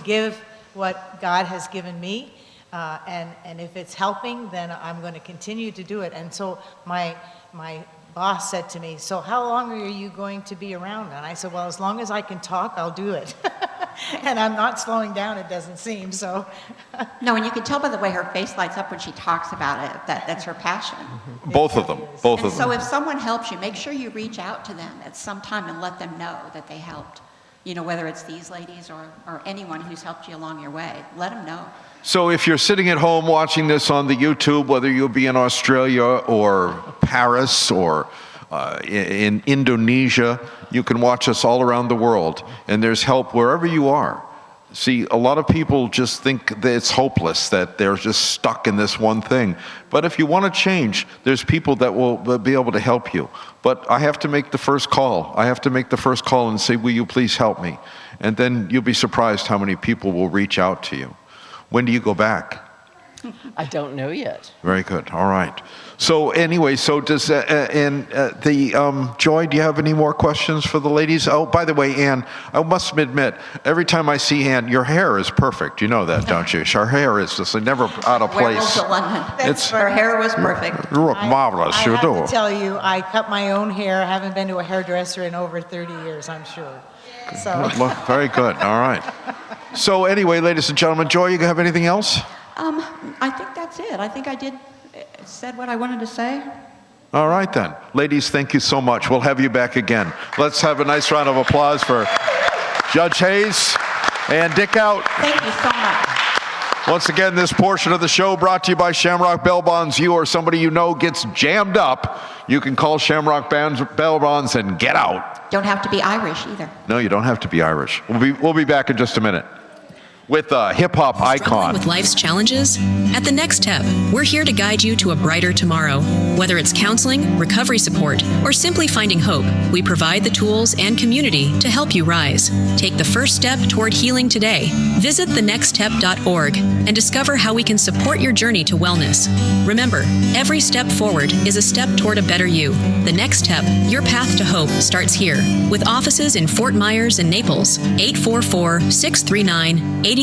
give what God has given me. And if it's helping, then I'm going to continue to do it. And so my boss said to me, "So how long are you going to be around?" And I said, "Well, as long as I can talk, I'll do it." And I'm not slowing down, it doesn't seem, so.
No, and you can tell by the way her face lights up when she talks about it, that's her passion.
Both of them. Both of them.
So if someone helps you, make sure you reach out to them at some time and let them know that they helped. Whether it's these ladies or anyone who's helped you along your way, let them know.
So if you're sitting at home watching this on the YouTube, whether you'll be in Australia or Paris or in Indonesia, you can watch us all around the world, and there's help wherever you are. See, a lot of people just think that it's hopeless, that they're just stuck in this one thing. But if you want to change, there's people that will be able to help you. But I have to make the first call. I have to make the first call and say, "Will you please help me?" And then you'll be surprised how many people will reach out to you. When do you go back?
I don't know yet.
Very good. All right. So anyway, so does Joy, do you have any more questions for the ladies? Oh, by the way, Ann, I must admit, every time I see Ann, your hair is perfect. You know that, don't you? Her hair is just never out of place.
Werewolves of London.
It's
Her hair was perfect.
you look marvelous.
I
You
have
do.
to tell you, I cut my own hair. I haven't been to a hairdresser in over 30 years, I'm sure. So.
Look, very good. All right. So anyway, ladies and gentlemen, Joy, you have anything else?
I think that's it. I think I said what I wanted to say.
All right then. Ladies, thank you so much. We'll have you back again. Let's have a nice round of applause for Judge Hayes and Dick Out.
Thank you so much.
Once again, this portion of the show brought to you by Shamrock Bail Bonds. You or somebody you know gets jammed up, you can call Shamrock Bail Bonds and get out.
Don't have to be Irish either.
No, you don't have to be Irish. We'll be back in just a minute with a hip-hop
Struggling
icon.
with life's challenges? At the Next Step, we're here to guide you to a brighter tomorrow. Whether it's counseling, recovery support, or simply finding hope, we provide the tools and community to help you rise. Take the first step toward healing today. Visit thenextstep.org and discover how we can support your journey to wellness. Remember, every step forward is a step toward a better you. The Next Step, your path to hope, starts here. With offices in Fort Myers and Naples, 844-639-8371.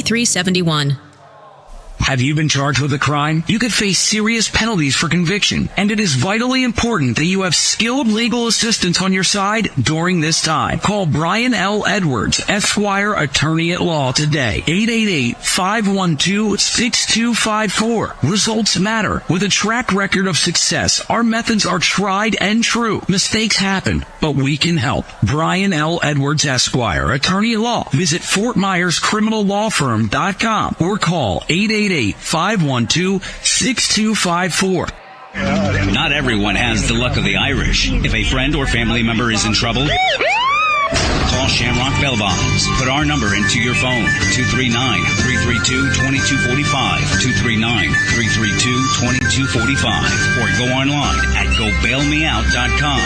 Have you been charged with a crime? You could face serious penalties for conviction, and it is vitally important that you have skilled legal assistance on your side during this time. Call Brian L. Edwards, Esquire, Attorney at Law today. 888-512-6254. Results matter. With a track record of success, our methods are tried and true. Mistakes happen, but we can help. Brian L. Edwards, Esquire, Attorney at Law. Visit FortMyersCriminalLawFirm.com or call 888-512-6254. Not everyone has the luck of the Irish. If a friend or family member is in trouble, call Shamrock Bail Bonds. Put our number into your phone, 239-332-2245, 239-332-2245, or go online at gobailmeout.com.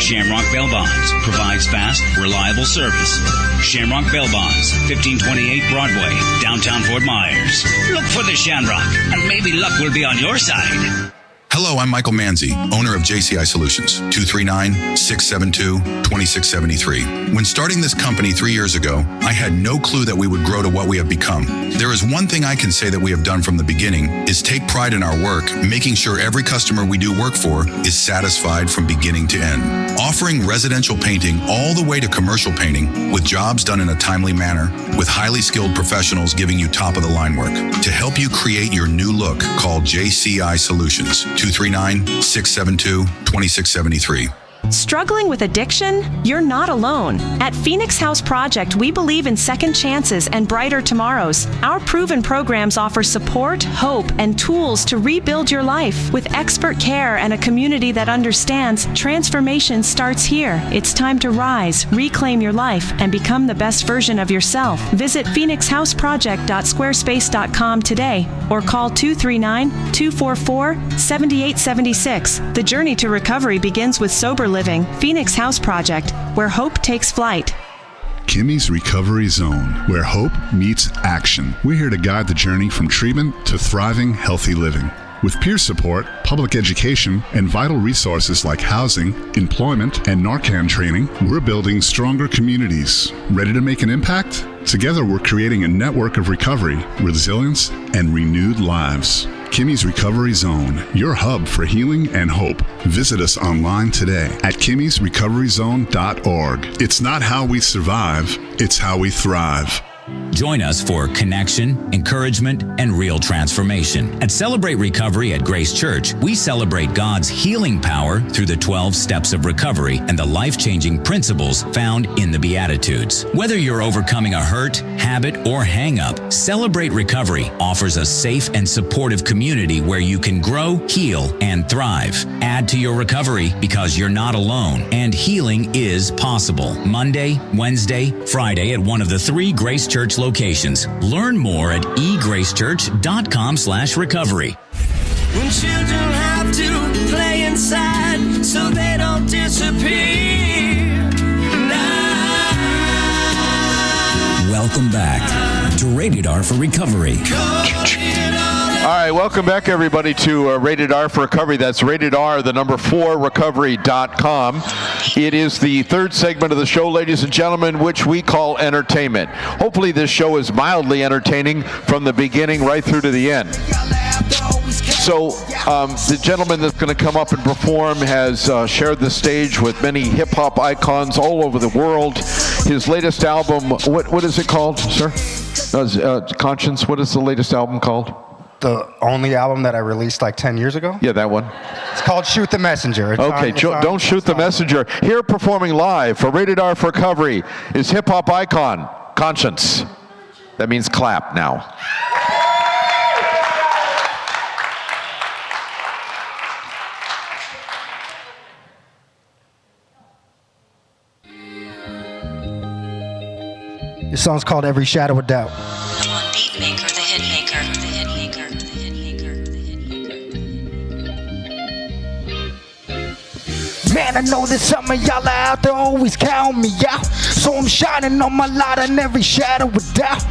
Shamrock Bail Bonds provides fast, reliable service. Shamrock Bail Bonds, 1528 Broadway, downtown Fort Myers. Look for the Shamrock, and maybe luck will be on your side.
Hello, I'm Michael Manzi, owner of JCI Solutions, 239-672-2673. When starting this company 3 years ago, I had no clue that we would grow to what we have become. There is one thing I can say that we have done from the beginning is take pride in our work, making sure every customer we do work for is satisfied from beginning to end. Offering residential painting all the way to commercial painting with jobs done in a timely manner, with highly skilled professionals giving you top-of-the-line work. To help you create your new look, call JCI Solutions, 239-672-2673.
Struggling with addiction? You're not alone. At Phoenix House Project, we believe in second chances and brighter tomorrows. Our proven programs offer support, hope, and tools to rebuild your life. With expert care and a community that understands, transformation starts here. It's time to rise, reclaim your life, and become the best version of yourself. Visit phoenixhouseproject.squarespace.com today or call 239-244-7876. The journey to recovery begins with sober living. Phoenix House Project, where hope takes flight.
Kimmy's Recovery Zone, where hope meets action. We're here to guide the journey from treatment to thriving, healthy living. With peer support, public education, and vital resources like housing, employment, and Narcan training, we're building stronger communities. Ready to make an impact? Together, we're creating a network of recovery, resilience, and renewed lives. Kimmy's Recovery Zone, your hub for healing and hope. Visit us online today at kimmysrecoveryzone.org. It's not how we survive, it's how we thrive.
Join us for connection, encouragement, and real transformation. At Celebrate Recovery at Grace Church, we celebrate God's healing power through the 12 steps of recovery and the life-changing principles found in the Beatitudes. Whether you're overcoming a hurt, habit, or hang-up, Celebrate Recovery offers a safe and supportive community where you can grow, heal, and thrive. Add to your recovery because you're not alone and healing is possible. Monday, Wednesday, Friday at one of the 3 Grace Church locations. Learn more at egracechurch.com/recovery.
When children have to play inside so they don't disappear.
Welcome back to Rated R for Recovery.
Caught in all
All right, welcome back, everybody, to Rated R for Recovery. That's Rated R, the number 4, recovery.com. It is the third segment of the show, ladies and gentlemen, which we call entertainment. Hopefully this show is mildly entertaining from the beginning right through to the end. So the gentleman that's going to come up and perform has shared the stage with many hip-hop icons all over the world. His latest album, what is it called, sir? Conscience, what is the latest album called?
The only album that I released like 10 years ago?
Yeah, that one.
It's called Shoot the Messenger.
Okay, don't shoot the messenger. Here performing live for Rated R for Recovery is hip-hop icon, Conscience. That means clap now.
This song's called Every Shadow of Doubt.
Come on, beat maker, the hit maker, the hit maker, the hit maker, the hit maker.
Man, I know that some of y'all out there always count me out. So I'm shining on my light on every shadow of doubt.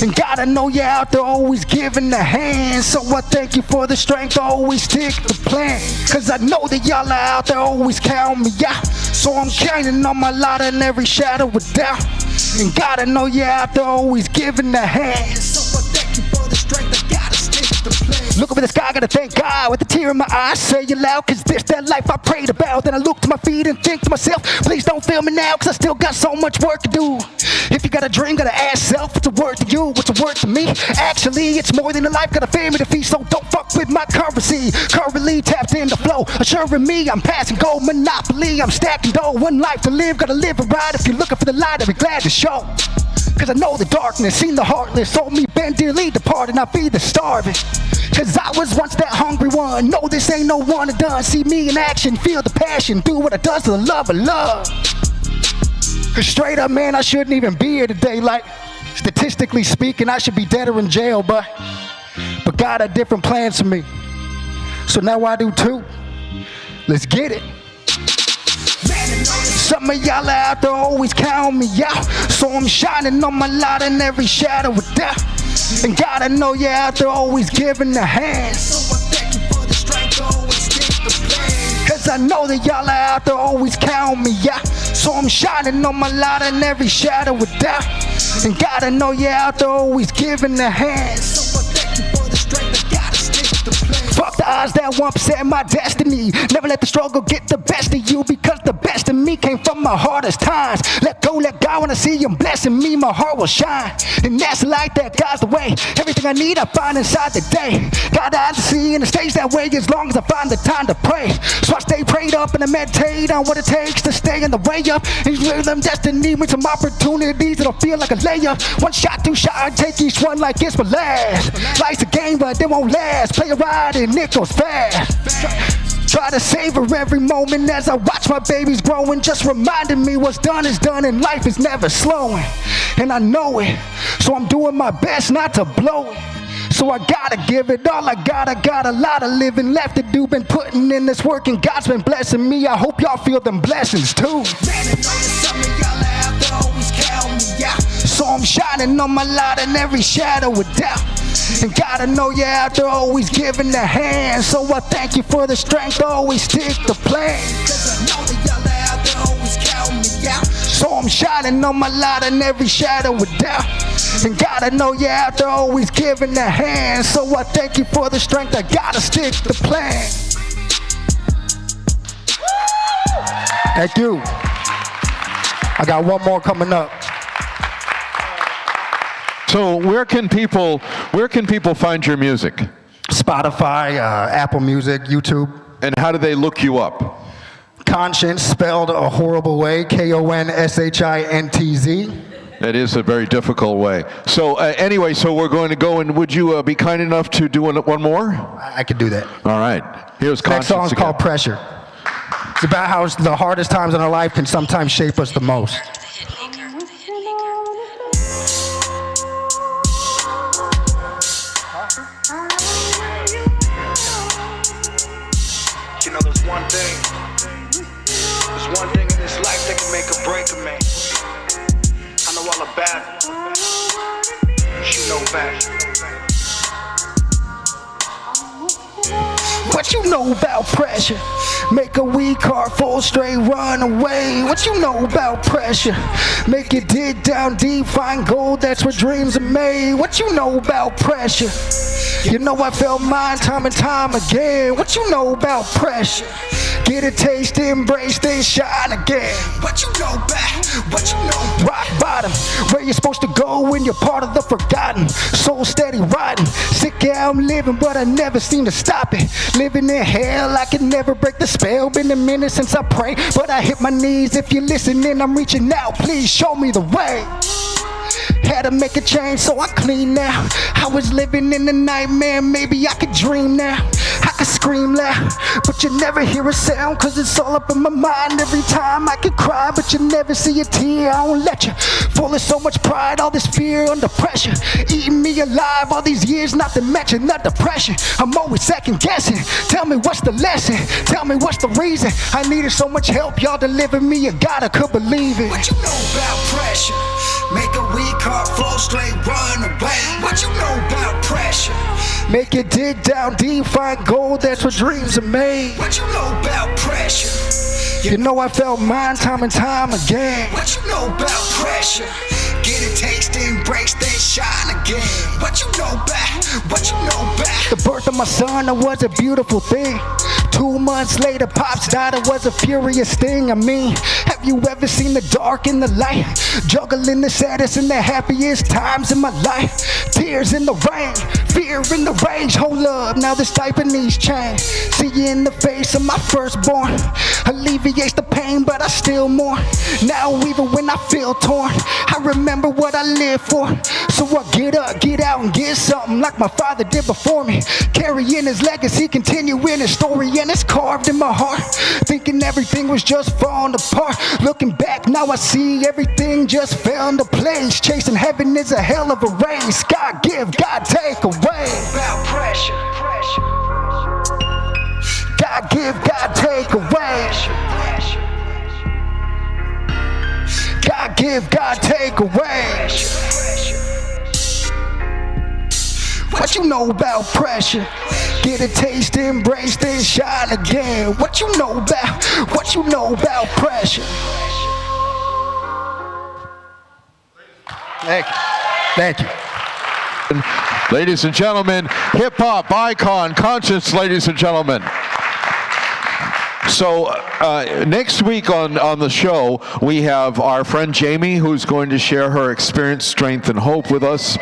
And God, I know you're out there always giving a hand. So I thank you for the strength to always stick the plan. Cause I know that y'all are out there always count me out. So I'm shining on my light on every shadow of doubt. And God, I know you're out there always giving a hand. So I thank you for the strength, I gotta stick the plan. Look over the sky, gotta thank God. With a tear in my eye, say it loud, cause this that life I prayed about. Then I look to my feet and think to myself, please don't fail me now, cause I still got so much work to do. If you got a dream, gotta ask self, what's a word to you, what's a word to me? Actually, it's more than a life, got a family to feed, so don't fuck with my currency. Currently tapped in the flow, assuring me I'm passing gold monopoly. I'm stacking dough, one life to live, gotta live it right. If you're looking for the light, I'll be glad to show. Cause I know the darkness, seen the heartless, sold me been dearly departed, I feed the starving. Cause I was once that hungry one, no this ain't no one and done. See me in action, feel the passion, do what it does to the love of love. Cause straight up, man, I shouldn't even be here today. Like, statistically speaking, I should be dead or in jail, but God had different plans for me. So now I do too. Let's get it. Some of y'all out there always count me out. So I'm shining on my light in every shadow of doubt. And God, I know you're out there always giving a hand. So I thank you for the strength to always stick the plan. Cause I know that y'all are out there always count me out. So I'm shining on my light in every shadow of doubt. And God, I know you're out there always giving a hand. So I thank you for the strength, I gotta stick the plan. Fuck the odds, that 1% my destiny. Never let the struggle get the best of you, because the best of me came from my hardest times. Let go, let God, when I see him blessing me, my heart will shine. And that's like that, God's the way. Everything I need I find inside the day. God eyes to see and it stays that way as long as I find the time to pray. So I stay prayed up and I meditate on what it takes to stay in the way up. And with them destiny with some opportunities that'll feel like a layup. One shot, two shot, I take each one like it's my last. Life's a game but it won't last. Play a ride and it goes fast. Try to savor every moment as I watch my babies growing. Just reminding me what's done is done and life is never slowing. And I know it, so I'm doing my best not to blow it. So I gotta give it all I got a lot of living left to do. Been putting in this work and God's been blessing me. I hope y'all feel them blessings too. So I'm shining on my light in every shadow of doubt. And God, I know you're out there always giving a hand. So I thank you for the strength to always stick the plan. Cause I know that y'all are out there always count me out. So I'm shining on my light in every shadow of doubt. And God, I know you're out there always giving a hand. So I thank you for the strength, I gotta stick the plan. Thank you. I got one more coming up.
So where can people find your music?
Spotify, Apple Music, YouTube.
And how do they look you up?
Conscience, spelled a horrible way, Konshintz.
That is a very difficult way. So anyway, so we're going to go, and would you be kind enough to do one more?
I could do that.
All right. Here's Conscience.
Next song's
again.
called Pressure. It's about how the hardest times in our life can sometimes shape us the most.
You know, there's one thing in this life that can make or break a man. I know all about it. You know about it.
know about pressure? Make a weak heart full straight run away. What you know about pressure? Make it dig down deep, find gold, that's where dreams are made. What you know about pressure? You know I felt mine time and time again. What you know about pressure? Get a taste, embrace, then shine again. What you know about? What you know? Rock bottom, where you're supposed to go when you're part of the forgotten. Soul steady riding, sick how I'm living, but I never seem to stop it. Living in hell, I can never break the spell. Been a minute since I prayed, but I hit my knees. If you're listening, I'm reaching out. Please show me the way. Had to make a change, so I clean now. I was living in a nightmare, maybe I could dream now. I could scream loud, but you never hear a sound, cause it's all up in my mind. Every time I could cry, but you never see a tear. I won't let you. Full of so much pride, all this fear under pressure, eating me alive all these years, not to mention the depression. I'm always second guessing. Tell me what's the lesson, tell me what's the reason. I needed so much help, y'all delivered me a God I could believe it. What you know about pressure? Make a weak heart flow straight, run away. What you know about pressure? Make it dig down deep, find gold, that's what dreams are made. What you know about pressure? You know I felt mine time and time again. What you know about pressure? Get a taste, embrace, then shine again. What you know about? What you know about? The birth of my son, it was a beautiful thing. 2 months later, Pops died, it was a furious thing. I mean, have you ever seen the dark and the light? Juggling the saddest and the happiest times in my life. Tears in the rain, fear in the rage. Hold up, now this type of needs change. See you in the face of my firstborn. Alleviates the pain, but I still mourn. Now even when I feel torn, I remember what I live for. So I get up, get out and get something like my father did before me. Carrying his legacy, continuing his story, and it's carved in my heart. Thinking everything was just falling apart. Looking back, now I see everything just fell into place. Chasing heaven is a hell of a race. God give, God take away. About pressure. God give, God take away. God give, God take away. What you know about pressure? Get a taste, embrace, then shine again. What you know about? What you know about pressure?
Thank you. Thank you. Ladies and gentlemen, hip-hop icon, Conscience, ladies and gentlemen. So next week on the show, we have our friend Jamie, who's going to share her experience, strength, and hope with us.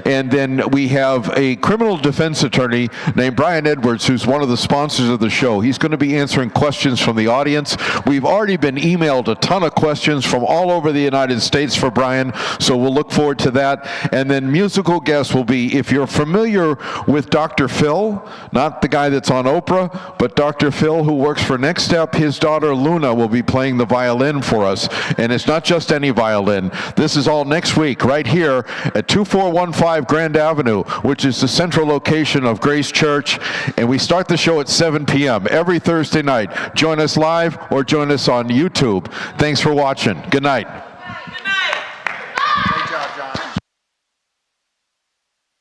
And then we have a criminal defense attorney named Brian Edwards, who's one of the sponsors of the show. He's going to be answering questions from the audience. We've already been emailed a ton of questions from all over the United States for Brian, so we'll look forward to that. And then musical guests will be, if you're familiar with Dr. Phil, not the guy that's on Oprah, but Dr. Phil, who works for Next Step, his daughter Luna will be playing the violin for us. And it's not just any violin. This is all next week right here at 2415 Grand Avenue, which is the central location of Grace Church. And we start the show at 7 p.m. every Thursday night. Join us live or join us on YouTube. Thanks for watching. Good night.